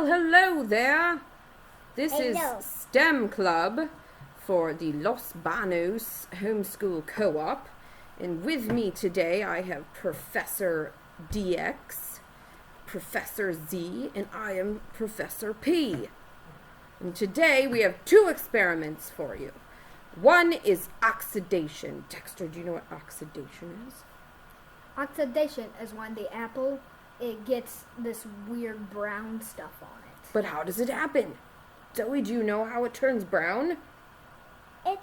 Well, hello there. This Hello. is STEM Club for the Los Banos Homeschool Co-op. And with me today I have Professor DX, Professor Z, and I am Professor P. And today we have two experiments for you. One is oxidation. Dexter, do you know what oxidation is? Oxidation is when the apple, it gets this weird brown stuff on it. But how does it happen? Zoe, do you know how it turns brown? It's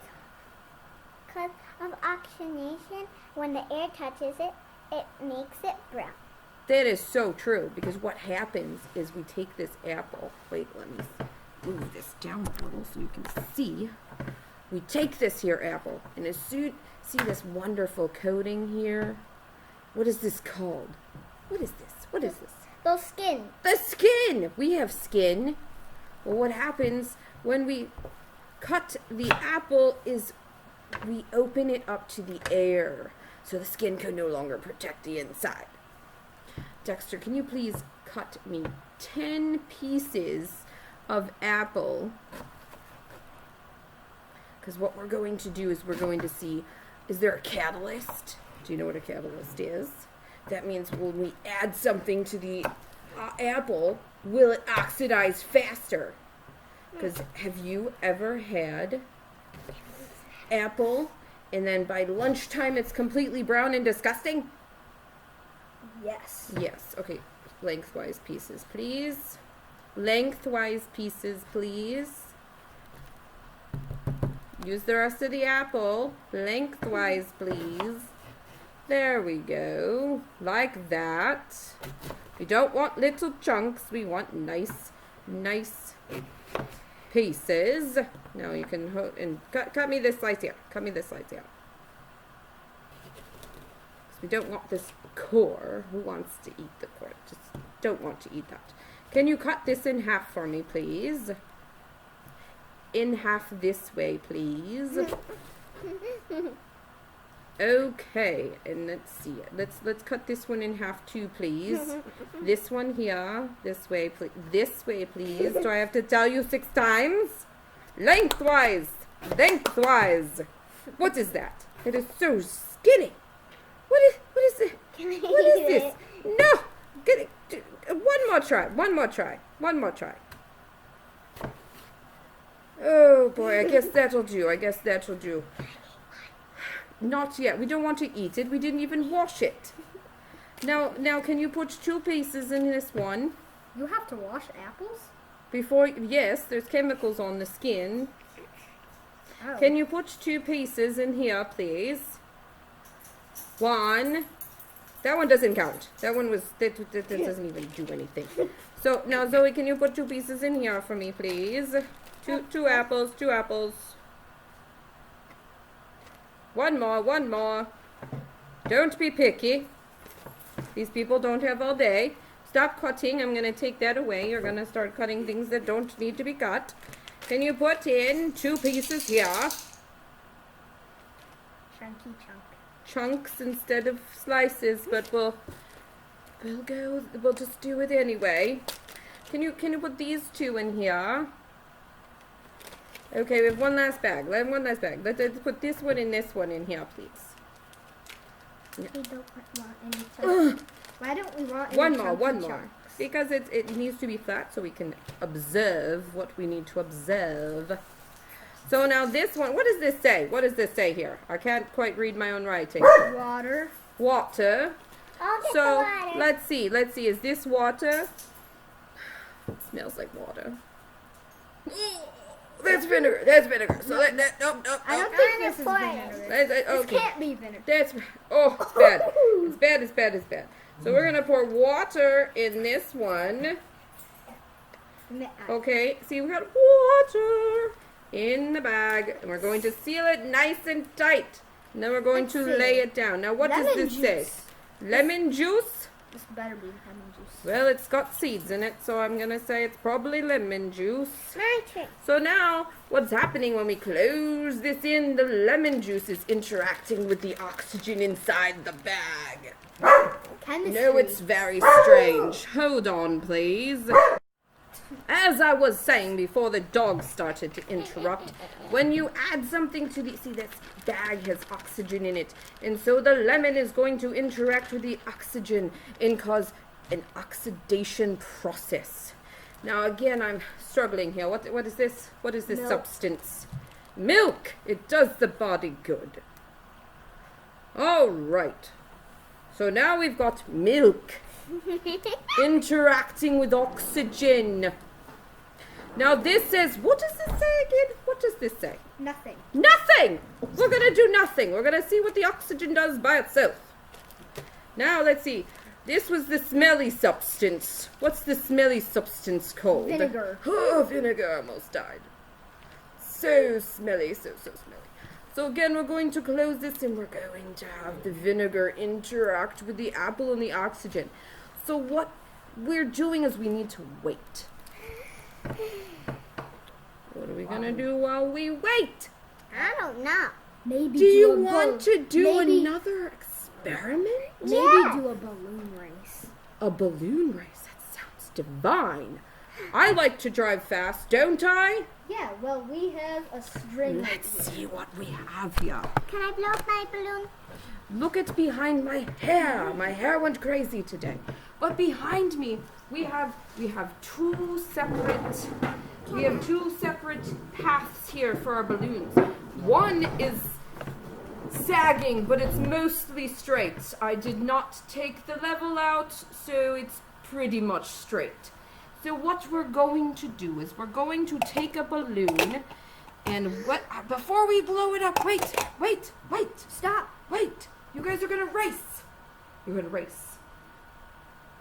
because of oxidation. When the air touches it, it makes it brown. That is so true, because what happens is we take this apple. Wait, let me move this down a little so you can see. We take this here apple, and as soon see this wonderful coating here. What is this called? What is this? What is this? The skin. The skin! We have skin. Well, what happens when we cut the apple is we open it up to the air, so the skin can no longer protect the inside. Dexter, can you please cut me 10 pieces of apple? Because what we're going to do is we're going to see, is there a catalyst? Do you know what a catalyst is? That means when we add something to the apple, will it oxidize faster? Because have you ever had apple and then by lunchtime it's completely brown and disgusting? Yes. Yes. Okay. Lengthwise pieces, please. Lengthwise pieces, please. Use the rest of the apple. Lengthwise, please. There we go. Like that. We don't want little chunks. We want nice pieces. Now you can cut me this slice here. Cut me this slice here. We don't want this core. Who wants to eat the core? Just don't want to eat that. Can you cut this in half for me, please? In half this way, please. Okay, and let's see. Let's cut this one in half too, please. This one here. This way, please. This way, please. Do I have to tell you 6 times? Lengthwise. Lengthwise. What is that? It is so skinny. What is it? What is this? No! Get it. One more try. One more try. One more try. Oh boy, I guess that'll do. I guess that'll do. Not yet. We don't want to eat it. We didn't even wash it. Now, can you put 2 pieces in this one? You have to wash apples? Yes, there's chemicals on the skin. Oh. Can you put 2 pieces in here, please? 1. That one doesn't count. That one that doesn't even do anything. So now, Zoe, can you put 2 pieces in here for me, please? Two apples. 2 apples. One more. Don't be picky. These people don't have all day. Stop cutting. I'm going to take that away. You're going to start cutting things that don't need to be cut. Can you put in 2 pieces here? Chunky chunk. Chunks instead of slices, but we'll just do it anyway. Can you put these 2 in here? Okay, we have one last bag. Let's put this one and this one in here, please. We don't want any chunks. Why don't we want any One more. chunks? Because it needs to be flat so we can observe what we need to observe. So now this one, what does this say? What does this say here? I can't quite read my own writing. Water. Water. I'll get So the water. let's see. Is this water? It smells like water. That's vinegar. So nope. I don't think this is vinegar. Okay. This can't be vinegar. It's bad. It's bad. So we're gonna pour water in this one. Okay. See, we got water in the bag, and we're going to seal it nice and tight. And then we're going to lay it down. Now, what does this say? Lemon juice? This better be lemon juice. Well, it's got seeds in it, so I'm going to say it's probably lemon juice. My turn. So now, what's happening when we close this in? The lemon juice is interacting with the oxygen inside the bag. Chemistry. No, it's very strange. Hold on, please. As I was saying before the dog started to interrupt, when you add something to the... See, this bag has oxygen in it. And so the lemon is going to interact with the oxygen and cause an oxidation process. Now, again, I'm struggling here. What is this? What is this Milk. substance? Milk! It does the body good. All right. So now we've got milk interacting with oxygen. Now this says, what does this say again? What does this say? Nothing. Nothing! We're gonna do nothing. We're gonna see what the oxygen does by itself. Now let's see. This was the smelly substance. What's the smelly substance called? Vinegar. Oh, vinegar, almost died. So smelly, so smelly. So again, we're going to close this and we're going to have the vinegar interact with the apple and the oxygen. So what we're doing is we need to wait. What are we going to do while we wait? I don't know. Maybe Do you a want to do maybe- another experiment? Maybe Yeah. do a balloon race. A balloon race? That sounds divine. I like to drive fast, don't I? Yeah, well, we have a string. Let's see what we have here. Can I blow up my balloon? Look at behind my hair. My hair went crazy today. But behind me, we have two separate paths here for our balloons. One is sagging, but it's mostly straight. I did not take the level out, so it's pretty much straight. So what we're going to do is we're going to take a balloon and before we blow it up, wait. Stop. Wait, you guys are gonna race. You're gonna race.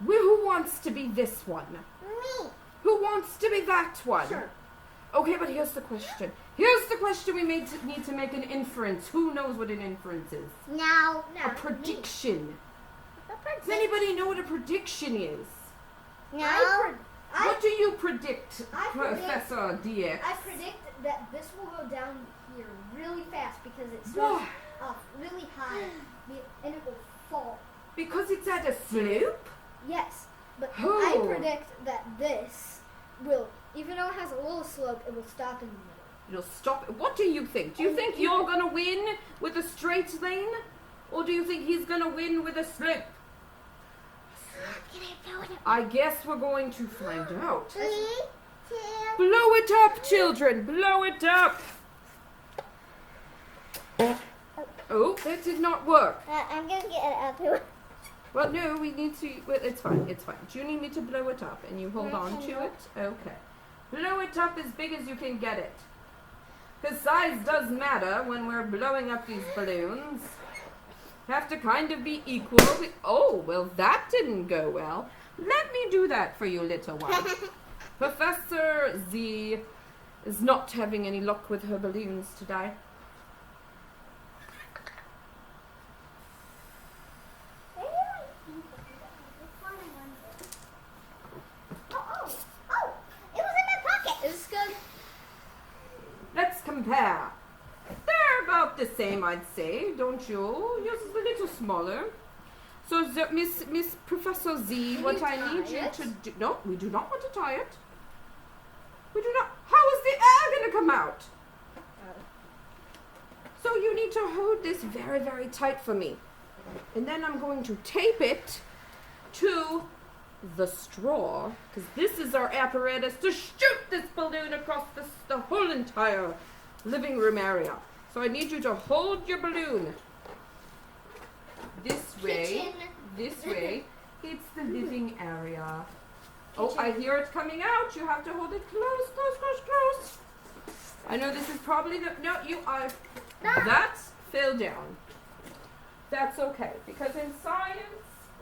Who wants to be this one? Me. Who wants to be that one? Sure. Okay, but here's the question. We need to make an inference. Who knows what an inference is? No. A prediction. Me. Does anybody know what a prediction is? No. What do you predict, I predict- Professor DX? I predict that this will go down here really fast because it Why? starts off really high and it will fall. Because it's at a slope? Yes, but Oh. I predict that this will, even though it has a little slope, it will stop in the middle. It'll stop. What do you think? Do you think you're gonna win with a straight lane? Or do you think he's gonna win with a slope? Can I blow it up? I guess we're going to find out. 3, 2. Blow it up, children! Blow it up! Oh, that did not work. I'm gonna get it up. Well, no, we need to... Well, it's fine, it's fine. Do you need me to blow it up and you hold on to it? Okay. Blow it up as big as you can get it. Because size does matter when we're blowing up these balloons. Have to kind of be equal. Oh, well, that didn't go well. Let me do that for you, little one. Professor Z is not having any luck with her balloons today. Oh, it was in my pocket. Is this good? Let's compare. They're about the same, I'd say, don't you? Yours is a little smaller. So, Miss Professor Z, Can what you I tie need you it? to do... No, we do not want to tie it. We do not... How is the air going to come out? So you need to hold this very, very tight for me. And then I'm going to tape it to the straw, because this is our apparatus to shoot this balloon across the whole entire living room area. So I need you to hold your balloon this way, Kitchen. this way. It's the living area. Oh, I hear it coming out. You have to hold it close, close, close, close. I know this is probably the... No, you are... That fell down. That's okay, because in science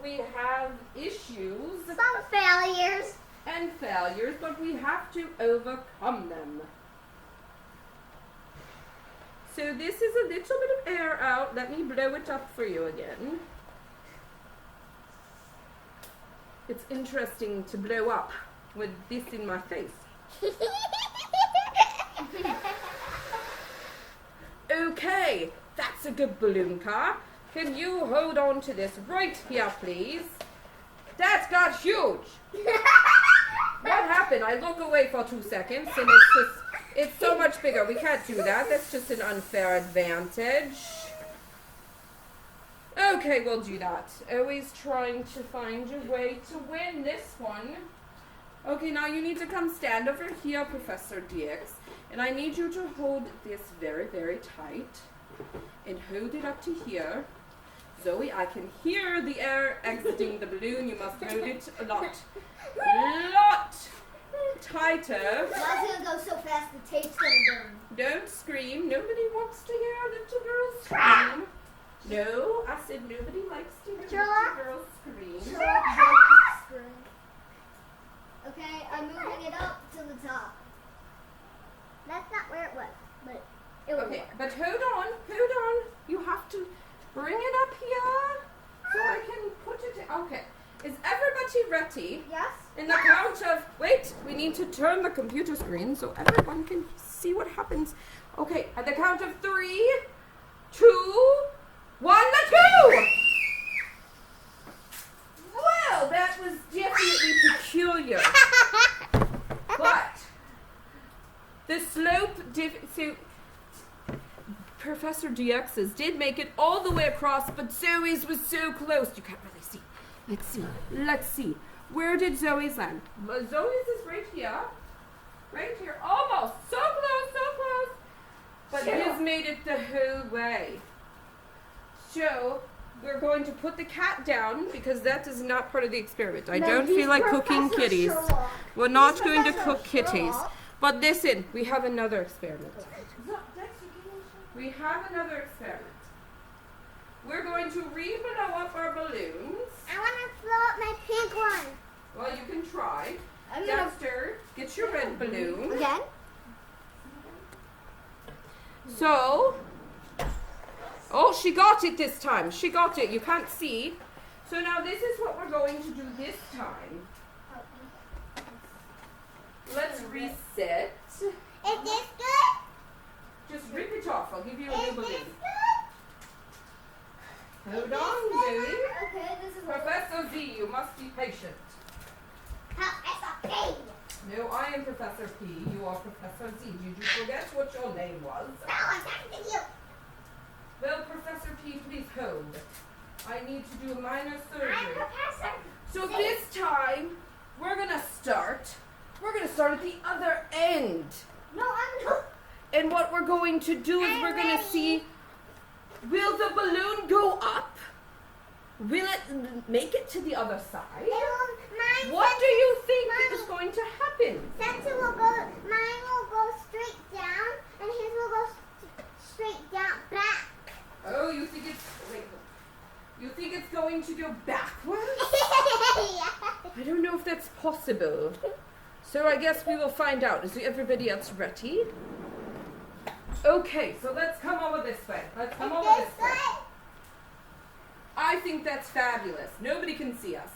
we have issues Some failures. and failures, but we have to overcome them. So this is a little bit of air out. Let me blow it up for you again. It's interesting to blow up with this in my face. Okay, that's a good balloon car. Can you hold on to this right here, please? That got huge. What happened? I look away for 2 seconds and it's so much bigger. We can't do that. That's just an unfair advantage. Okay, we'll do that. Always trying to find a way to win this one. Okay, now you need to come stand over here, Professor DX. And I need you to hold this very, very tight. And hold it up to here. Zoe, I can hear the air exiting the balloon. You must hold it a lot tighter. It's gonna go so fast the tape's gonna burn. Don't scream. Nobody wants to hear a little girl scream. No, I said nobody likes to hear little girls scream. Okay, I'm moving it up to the top. That's not where it was, but it was. Okay, but hold on. You have to bring it up here so I can put it in. Okay, is everybody ready? Yes? In the count of, wait, we need to turn the computer screen so everyone can see what happens. Okay, at the count of 3, 2, 1, let's go! Well, that was definitely peculiar. But the slope, so Professor DX's did make it all the way across, but Zoe's was so close. You can't really see. Let's see. Where did Zoe's land? Well, Zoe's is right here. Right here. Almost. So close. But his made it the whole way. So, we're going to put the cat down because that is not part of the experiment. I don't feel like cooking kitties. We're not going to cook kitties. But listen, we have another experiment. We're going to re-blow up our balloons. I want to blow up my pink one. Well, you can try. Dexter, get your red balloon. Again? So, oh, she got it this time. She got it. You can't see. So now this is what we're going to do this time. Let's reset. Is this good? Just rip it off. I'll give you a new Is balloon. this good? Hold on, Zoe. Okay, this is Professor Z, you must be patient. Professor P. No, I am Professor P. You are Professor Z. Did you forget what your name was? No, I'm talking to you. Well, Professor P, please hold. I need to do a minor I'm surgery. Professor. So this time, we're gonna start at the other end. No, I'm not. And what we're going to do is we're gonna see, will the balloon go up? Will it make it to the other side? What do you think is going to happen? Mine will go straight down, and his will go straight down back. Oh, you think it's going to go backwards? I don't know if that's possible. So I guess we will find out. Is everybody else ready? Okay, so let's come over this way. I think that's fabulous. Nobody can see us.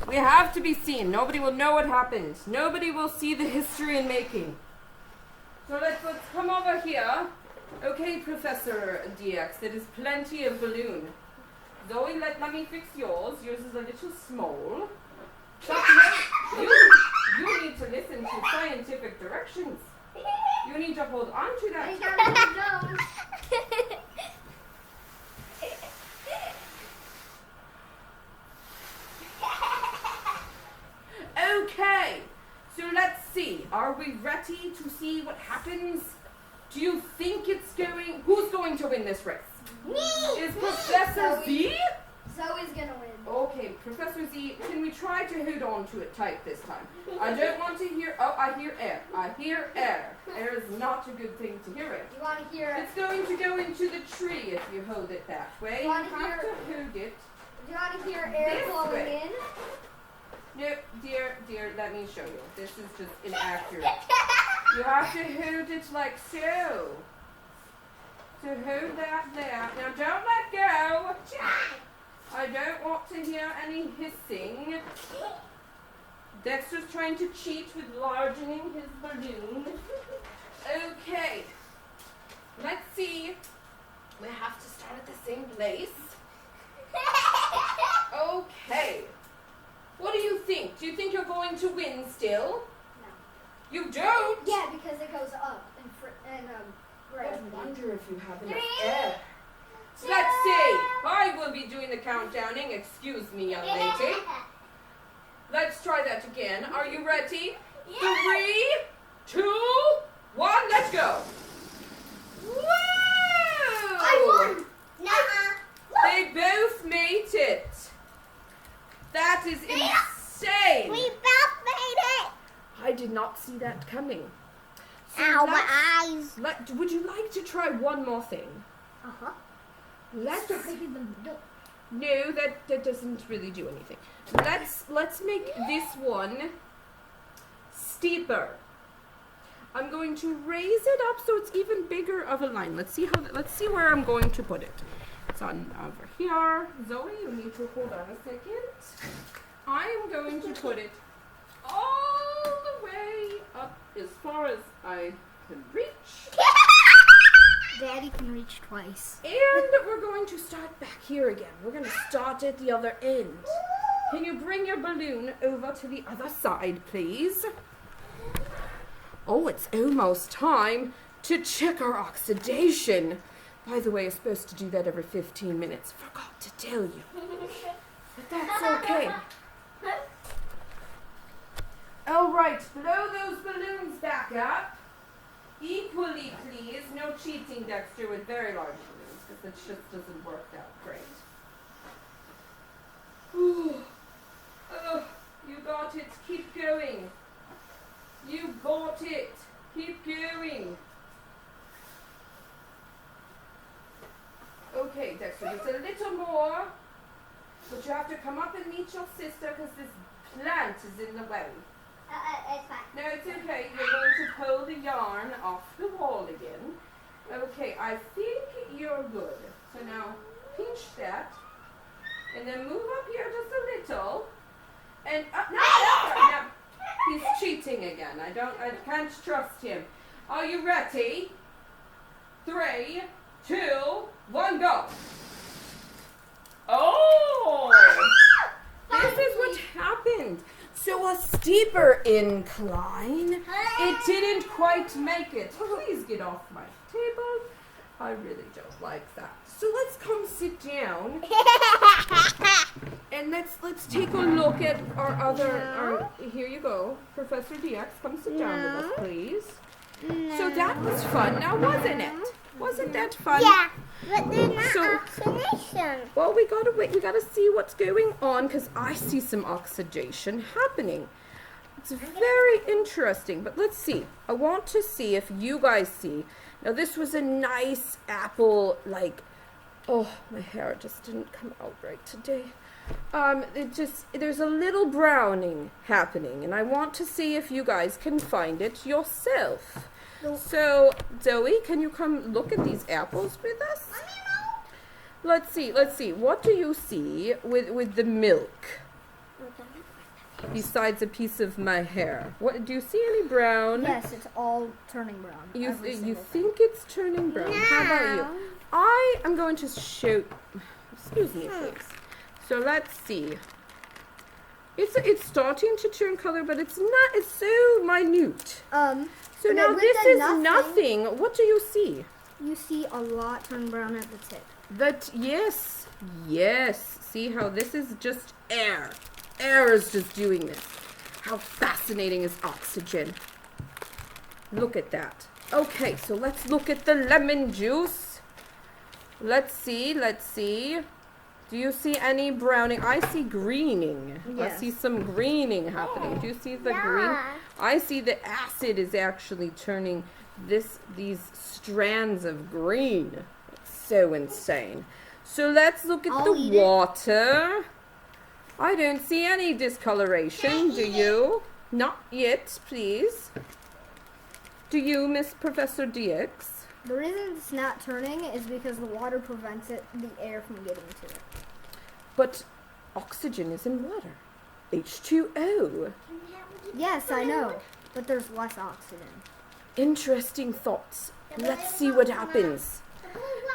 We have to be seen. Nobody will know what happened. Nobody will see the history in making. So let's come over here. Okay, Professor DX, there is plenty of balloon. Zoe, let me fix yours. Yours is a little small. But you need to listen to scientific directions. You need to hold on to that. Okay, so let's see. Are we ready to see what happens? Do you think who's going to win this race? Me! Is Professor Z? Zoe's gonna win. Okay, Professor Z, can we try to hold on to it tight this time? I don't want to hear, I hear air. Air is not a good thing to hear it. You wanna hear It's going to go into the tree if you hold it that way. You wanna have hear- to hold it. Do you wanna hear air This blowing way. in? No, dear, let me show you. This is just inaccurate. You have to hold it like so. So hold that there. Now don't let go. I don't want to hear any hissing. Dexter's trying to cheat with largening his balloon. Okay. Let's see. We have to start at the same place. Okay. What do you think? twin still? No. You don't? Yeah, because it goes up and I right. wonder if you have enough air. Let's see. I will be doing the countdowning. Excuse me, young lady. Let's try that again. Are you ready? 3, 2, 1, let's go. Whoa! I won. Nuh-uh. They both made it. That is insane. We both made it. I did not see that coming. So Ow, my let's- eyes. would you like to try one more thing? Uh-huh. Let's. Start making the middle. No, that doesn't really do anything. Let's make this one steeper. I'm going to raise it up so it's even bigger of a line. Let's see where I'm going to put it. It's on over here. Zoe, you need to hold on a second. I am going to put it all the way up as far as I can reach. Daddy can reach twice. And we're going to start back here again. We're going to start at the other end. Can you bring your balloon over to the other side, please? Oh, it's almost time to check our oxidation. By the way, you're supposed to do that every 15 minutes. Forgot to tell you. But that's okay. All right, blow those balloons back up. Equally, please. No cheating, Dexter, with very large balloons, because it just doesn't work out great. Ooh. Oh, you got it. Keep going. You got it. Keep going. Okay, Dexter, just a little more. But you have to come up and meet your sister because this plant is in the way. It's fine. No, it's okay. You're going to pull the yarn off the wall again. Okay, I think you're good. So now pinch that. And then move up here just a little. And up. No, he's cheating again. I can't trust him. Are you ready? 3, 2, 1, go. Oh! This is what happened. So a steeper incline. It didn't quite make it. Please get off my table. I really don't like that. So let's come sit down and let's take a look at our other. Here you go, Professor DX. Come sit down with us, please. So that was fun, now wasn't it? Wasn't that fun? Yeah, but there's not So- oxidation. Well, we gotta wait. We gotta see what's going on because I see some oxidation happening. It's very interesting. But let's see. I want to see if you guys see. Now, this was a nice apple. Oh, my hair just didn't come out right today. There's a little browning happening, and I want to see if you guys can find it yourself. So, Zoe, can you come look at these apples with us? Let's see. What do you see with the milk? Besides a piece of my hair. What do you see any brown? Yes, it's all turning brown. You Every single thing. think it's turning brown? How about you? I am going to show. Excuse me, please. So let's see. It's starting to turn color, but it's not. It's so minute. So and now then with this the is nothing. What do you see? You see a lot turn brown at the tip. That yes. See how this is just air. Air is just doing this. How fascinating is oxygen? Look at that. Okay, so let's look at the lemon juice. Let's see. Do you see any browning? I see greening. Yes. I see some greening happening. Do you see the green? I see the acid is actually turning these strands of green. It's so insane. So let's look at I'll the eat it. water. I don't see any discoloration. Do you? Not yet, please. Do you, Miss Professor DX? The reason it's not turning is because the water prevents the air from getting to it. But oxygen is in water. H2O. Yes, I know, but there's less oxygen. Interesting thoughts. Let's see what happens.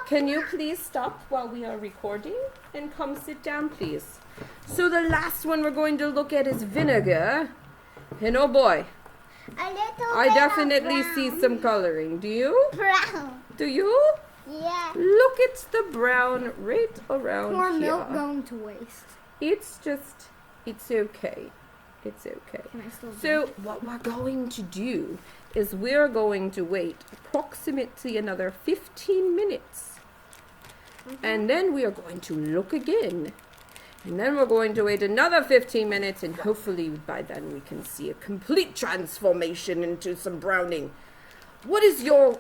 Can you please stop while we are recording and come sit down, please? So the last one we're going to look at is vinegar. And oh boy, A little I bit definitely of see brown. some coloring. Do you? Brown. Do you? Yeah. Look at the brown right around More here. milk going to waste. It's just, it's okay. It's okay. Can I still So what we're going to do is we're going to wait approximately another 15 minutes. And then we are going to look again. And then we're going to wait another 15 minutes, and hopefully by then we can see a complete transformation into some browning. What is your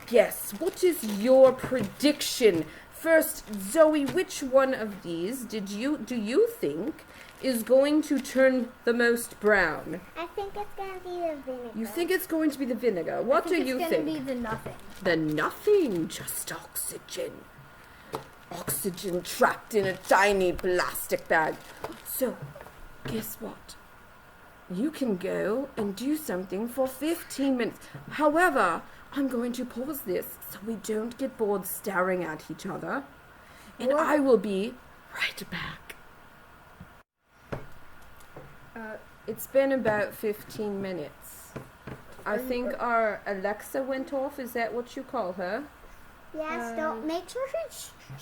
guess? What is your prediction? First, Zoe, which one of these do you think is going to turn the most brown? I think it's gonna be the vinegar. You think it's going to be the vinegar. What do you It's think? gonna be the nothing. The nothing, just oxygen. Oxygen trapped in a tiny plastic bag. So, guess what? You can go and do something for 15 minutes. However, I'm going to pause this so we don't get bored staring at each other. And What? I will be right back. It's been about 15 minutes. I think our Alexa went off. Is that what you call her? Yes, don't make sure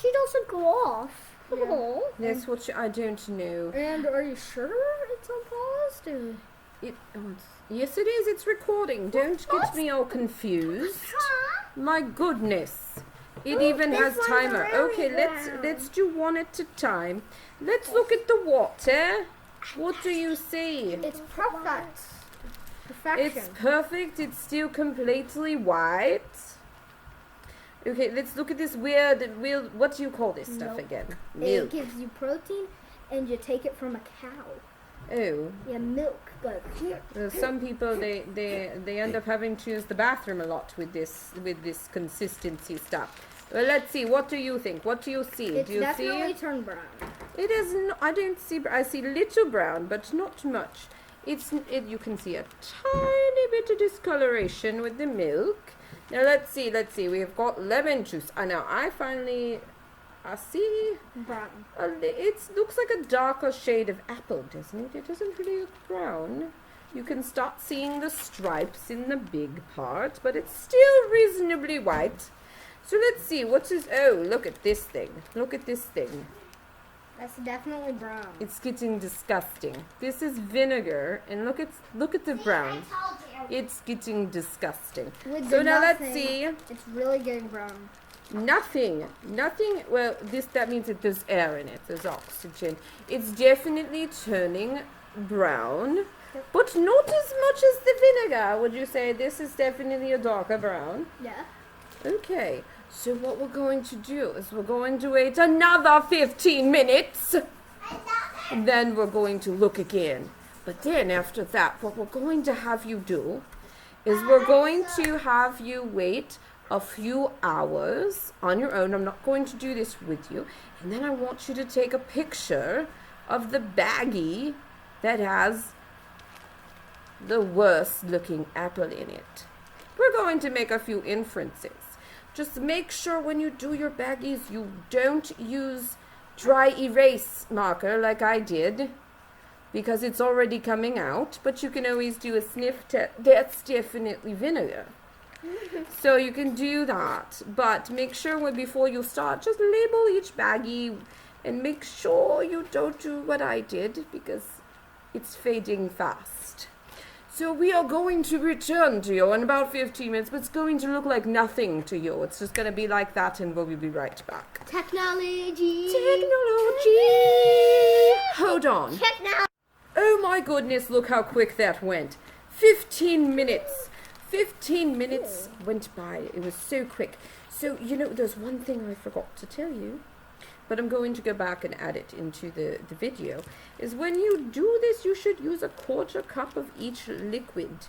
she doesn't go off. Oh. That's what I don't know. And are you sure it's on pause? Or? Yes, it is. It's recording. Don't get me all confused. My goodness. It even this has one's timer. really Okay, let's brown. do one at a time. Let's look at the water. What do you see? It's perfect. Perfection. It's perfect. It's still completely white. Okay, let's look at this weird, what do you call this stuff Milk. again? It Milk. gives you protein, and you take it from a cow. Oh. Yeah, milk, but Some people they end up having to use the bathroom a lot with this consistency stuff. Well, let's see. What do you think? What do you see? it's Do you definitely see? turned brown. It is. I don't see. I see little brown, but not much. You can see a tiny bit of discoloration with the milk. Now let's see. We have got lemon juice. I know. I see. Brown. It looks like a darker shade of apple, doesn't it? It doesn't really look brown. You can start seeing the stripes in the big part, but it's still reasonably white. So let's see, look at this thing. Look at this thing. That's definitely brown. It's getting disgusting. This is vinegar, and look at the brown. It's getting disgusting. With So the now let's nothing, see. It's really getting brown. Nothing. Well, that means that there's air in it. There's oxygen. It's definitely turning brown, but not as much as the vinegar. Would you say this is definitely a darker brown? Yeah. Okay. So what we're going to do is we're going to wait another 15 minutes. And then we're going to look again. But then after that, what we're going to have you do is we're going to have you wait a few hours on your own. I'm not going to do this with you. And then I want you to take a picture of the baggie that has the worst looking apple in it. We're going to make a few inferences. Just make sure when you do your baggies, you don't use dry erase marker like I did, because it's already coming out, but you can always do a sniff test. That's definitely vinegar. So you can do that, but make sure before you start, just label each baggie and make sure you don't do what I did, because it's fading fast. So we are going to return to you in about 15 minutes, but it's going to look like nothing to you. It's just going to be like that, and we'll be right back. Technology. Hold on. Technology. Oh my goodness, look how quick that went. 15 minutes. 15 minutes went by. It was so quick. So, there's one thing I forgot to tell you, but I'm going to go back and add it into the video, is when you do this, you should use a 1/4 cup of each liquid.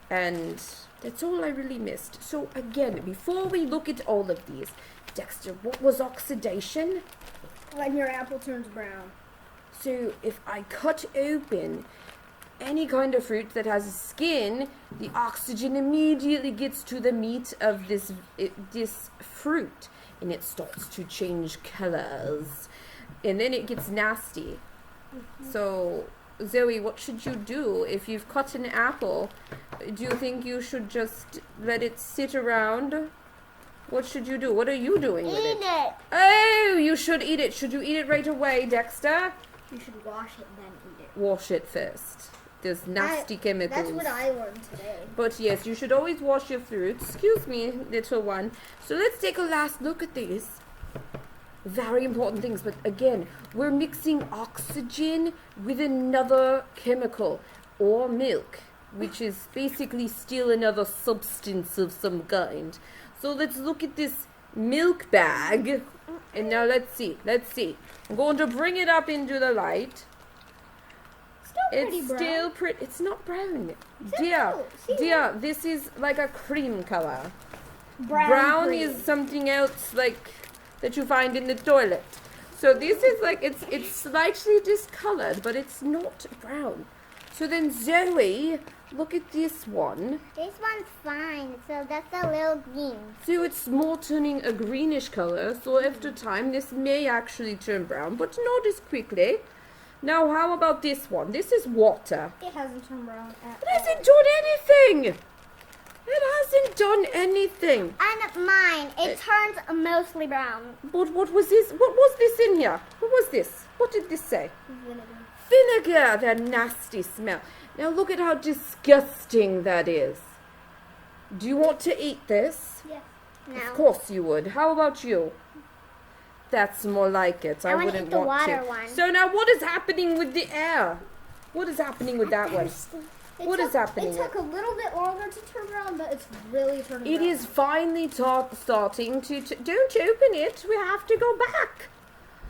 And that's all I really missed. So again, before we look at all of these, Dexter, what was oxidation? When your apple turns brown. So if I cut open any kind of fruit that has a skin, the oxygen immediately gets to the meat of this fruit, and it starts to change colors, and then it gets nasty. So Zoe, what should you do if you've cut an apple? Do you think you should just let it sit around? What should you do? What are you doing with it? Eat it. Oh, you should eat it. Should you eat it right away, Dexter? You should wash it, then eat it. Wash it first. There's nasty chemicals. That's what I learned today. But yes, you should always wash your fruits. Excuse me, little one. So let's take a last look at these. Very important things. But again, we're mixing oxygen with another chemical or milk, which is basically still another substance of some kind. So let's look at this milk bag. And now let's see. I'm going to bring it up into the light. It's still pretty. It's not brown. Dear, this is like a cream color. Brown cream. is something else like that you find in the toilet. So this is like, it's slightly discolored, but it's not brown. So then Zoe, look at this one. This one's fine. So that's a little green. So it's more turning a greenish color. So after time, this may actually turn brown, but not as quickly. Now, how about this one? This is water. It hasn't turned brown at It hasn't done anything. It hasn't done anything. And mine, it turns mostly brown. But what was this? What was this in here? What was this? What did this say? vinegar. Vinegar, that nasty smell. Now look at how disgusting that is. Do you want to eat this? Yes. No. Of course you would. How about you? That's more like it. I wanna wouldn't eat the want water to. one. So now what is happening with the air? What is happening with that one? What is happening? It took a little bit longer to turn brown, but it's really turning It brown. is finally starting to... Don't open it. We have to go back.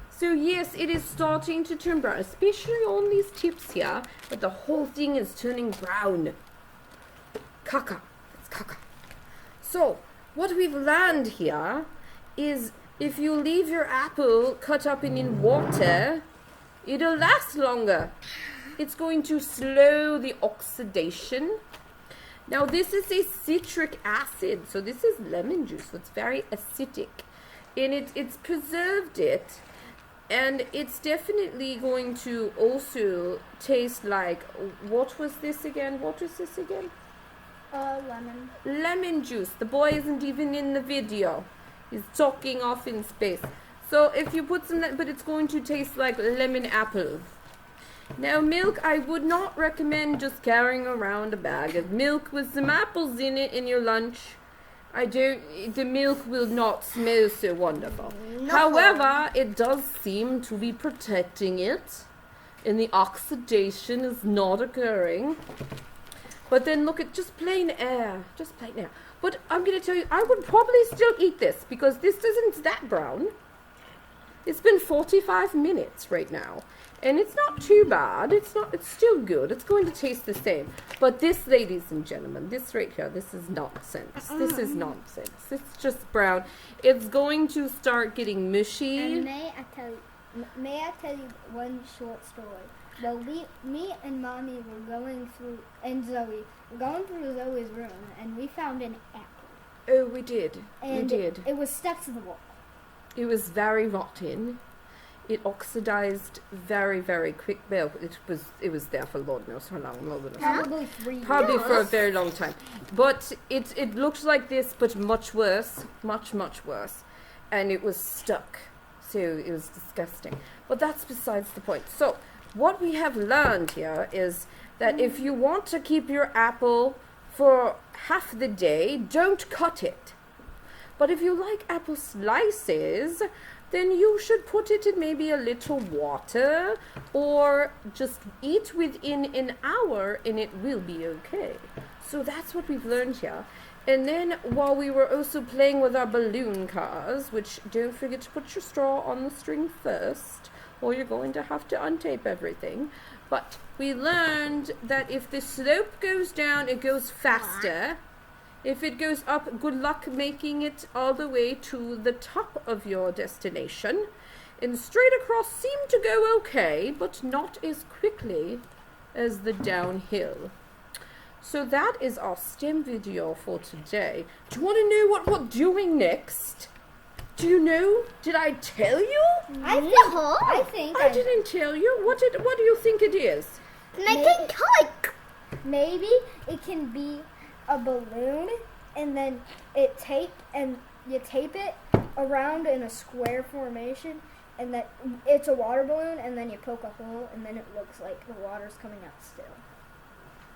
So yes, it is starting to turn brown, especially on these tips here. But the whole thing is turning brown. Caca. It's caca. So what we've learned here is if you leave your apple cut up and in water, it'll last longer. It's going to slow the oxidation. Now this is a citric acid, so this is lemon juice, so it's very acidic. And it's preserved it, and it's definitely going to also taste like, what was this again? What was this again? Lemon. Lemon juice. The boy isn't even in the video. He's talking off in space. So if you put some, but it's going to taste like lemon apple. Now milk, I would not recommend just carrying around a bag of milk with some apples in it in your lunch. The milk will not smell so wonderful. No. However, it does seem to be protecting it, and the oxidation is not occurring. But then look at just plain air. But I'm going to tell you, I would probably still eat this because this isn't that brown. It's been 45 minutes right now. And it's not too bad. It's still good. It's going to taste the same. But this, ladies and gentlemen, this right here, this is nonsense. This is nonsense. It's just brown. It's going to start getting mushy. And may I tell you one short story? Well, me and Mommy were going through, and Zoe, were going through Zoe's room, and we found an apple. Oh, we did. And we did. It was stuck to the wall. It was very rotten. It oxidized very, very quick. Well, it was there for Lord knows how long. Probably 3 years. Probably for a very long time. But it looked like this, but much worse. Much, much worse. And it was stuck. So it was disgusting. But that's besides the point. So what we have learned here is that if you want to keep your apple for half the day, don't cut it. But if you like apple slices, then you should put it in maybe a little water or just eat within an hour and it will be okay. So that's what we've learned here. And then while we were also playing with our balloon cars, which don't forget to put your straw on the string first, or you're going to have to untape everything. But we learned that if the slope goes down, it goes faster. If it goes up, good luck making it all the way to the top of your destination. And straight across seemed to go okay, but not as quickly as the downhill. So that is our STEM video for today. Do you want to know what we're doing next? Do you know? Did I tell you? I think I didn't tell you. What do you think it is? Making cake. Maybe it can be a balloon, and then you tape it around in a square formation, and that it's a water balloon, and then you poke a hole, and then it looks like the water's coming out still.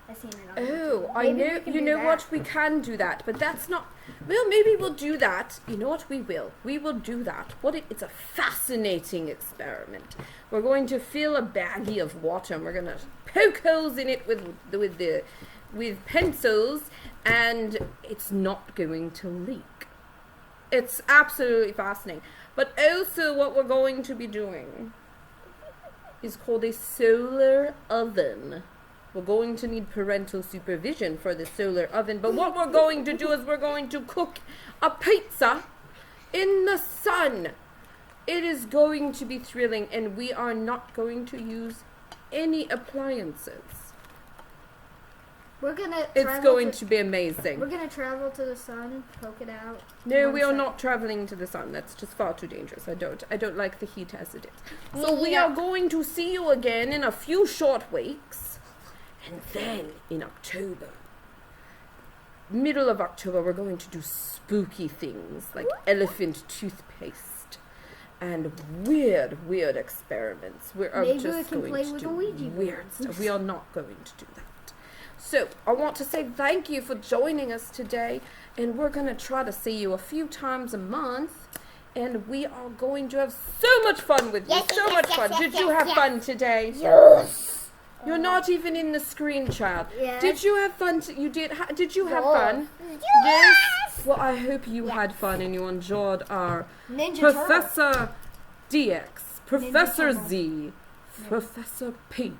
I've seen it on YouTube. I Maybe know. we can You do know that. what? We can do that, but that's not. Well, maybe we'll do that. You know what? We will. We will do that. It's a fascinating experiment. We're going to fill a baggie of water, and we're going to poke holes in it with pencils, and it's not going to leak. It's absolutely fascinating. But also, what we're going to be doing is called a solar oven. We're going to need parental supervision for the solar oven. But what we're going to do is we're going to cook a pizza in the sun. It is going to be thrilling, and we are not going to use any appliances. We're gonna. It's going to be amazing. We're gonna travel to the sun, poke it out. No, One we are second. not traveling to the sun. That's just far too dangerous. I don't like the heat as it is. So we Yeah. are going to see you again in a few short weeks. And then in October, middle of October, we're going to do spooky things like elephant toothpaste and weird experiments. We are Maybe just we can going play to with do a Ouija board. weird stuff. We are not going to do that. So I want to say thank you for joining us today, and we're going to try to see you a few times a month, and we are going to have so much fun with you. Yes, So yes, much yes, fun. yes, Did yes, you have yes. fun today? Yes. You're not even in the screen, child. Yes. Did you have fun? You did. Did you have Yes. fun? Yes. Well, I hope you had fun and you enjoyed our Ninja Turtle. Professor DX, Professor Turtle. Z, Professor P,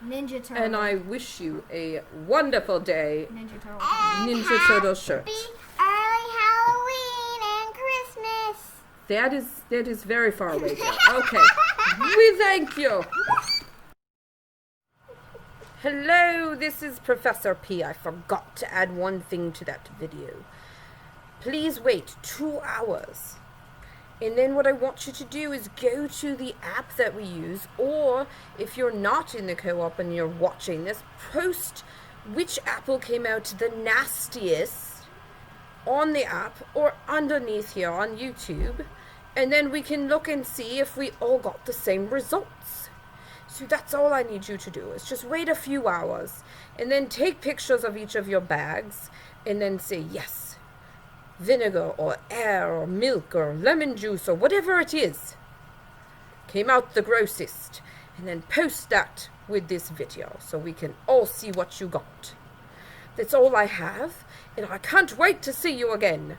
Ninja Turtle. and I wish you a wonderful day. Ninja Turtle. And Ninja Turtle shirt. Happy early Halloween and Christmas. That is very far away. There. Okay, we thank you. Hello, this is Professor P. I forgot to add one thing to that video. Please wait 2 hours. And then what I want you to do is go to the app that we use, or if you're not in the co-op and you're watching this, post which apple came out the nastiest on the app or underneath here on YouTube, and then we can look and see if we all got the same results. So that's all I need you to do, is just wait a few hours and then take pictures of each of your bags and then say yes, vinegar or air or milk or lemon juice or whatever it is came out the grossest, and then post that with this video so we can all see what you got. That's all I have, and I can't wait to see you again.